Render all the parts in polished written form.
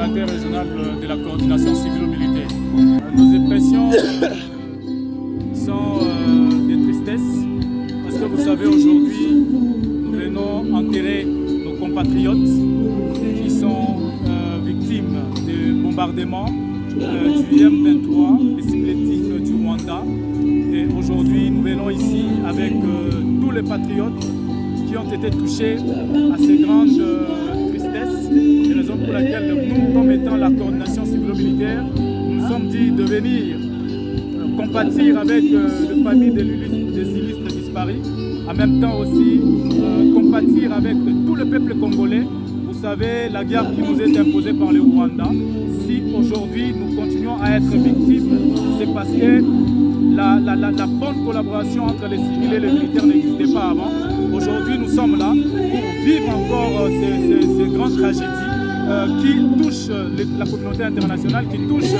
coordinateur régional de la coordination civilo-militaire. Nos impressions sont de tristesse parce que vous savez, aujourd'hui, nous venons enterrer nos compatriotes qui sont victimes de bombardements du M23, les supplétifs du Rwanda. Et aujourd'hui, nous venons ici avec tous les patriotes qui ont été touchés à ces grandes tristesses. C'est la raison pour laquelle nous, comme étant la coordination civilo-militaire, nous sommes dit de venir compatir avec les familles des sinistres disparus, en même temps aussi compatir avec tout le peuple congolais. Vous savez, la guerre qui nous est imposée par le Rwanda, si aujourd'hui nous continuons à être victimes, c'est parce que la bonne collaboration entre les civils et les militaires n'existait pas avant. Aujourd'hui, nous sommes là pour vivre encore ces grandes tragédies qui touchent la communauté internationale, qui touchent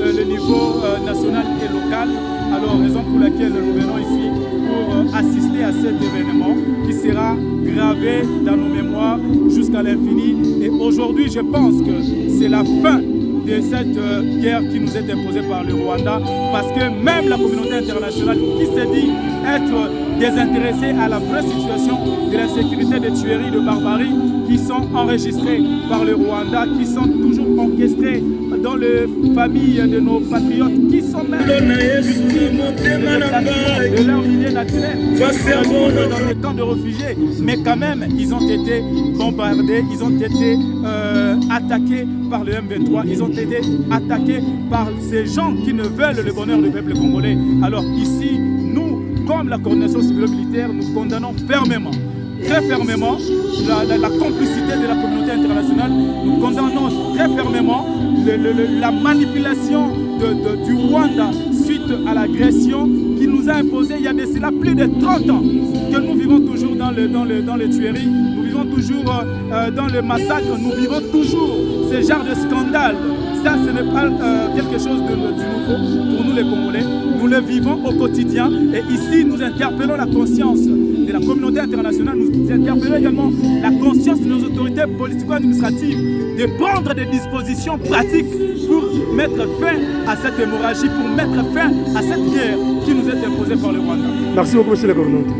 le niveau national et local. Alors, raison pour laquelle nous venons ici pour assister à cet événement qui sera gravé dans nos mémoires jusqu'à l'infini. Et aujourd'hui, je pense que c'est la fin de cette guerre qui nous est imposée par le Rwanda, parce que même la communauté internationale qui se dit être désintéressée à la vraie situation de l'insécurité, des tueries, de barbarie qui sont enregistrées par le Rwanda, qui sont toujours orchestrées dans les familles de nos patriotes, qui sont même victimes de leur milieu naturel, dans les camps de réfugiés. Mais quand même, ils ont été bombardés, ils ont été attaqués par le M23, ils ont été attaqués par ces gens qui ne veulent le bonheur du peuple congolais. Alors ici, nous, comme la coordination civilo-militaire, nous condamnons fermement, très fermement, la complicité de la communauté internationale. Nous condamnons très fermement la manipulation du Rwanda suite à l'agression qui nous a imposé il y a de cela plus de 30 ans, que nous vivons toujours dans les tueries, nous vivons toujours dans le massacre, nous vivons toujours ce genre de scandale. Ça, ce n'est pas quelque chose du nouveau pour nous les Congolais. Nous le vivons au quotidien et ici, nous interpellons la conscience de la communauté internationale, nous interpellons également la conscience de nos autorités politico-administratives de prendre des dispositions pratiques pour mettre fin à cette hémorragie, pour mettre fin à cette guerre qui nous est imposée par le Rwanda. Merci beaucoup, monsieur le coordinateur.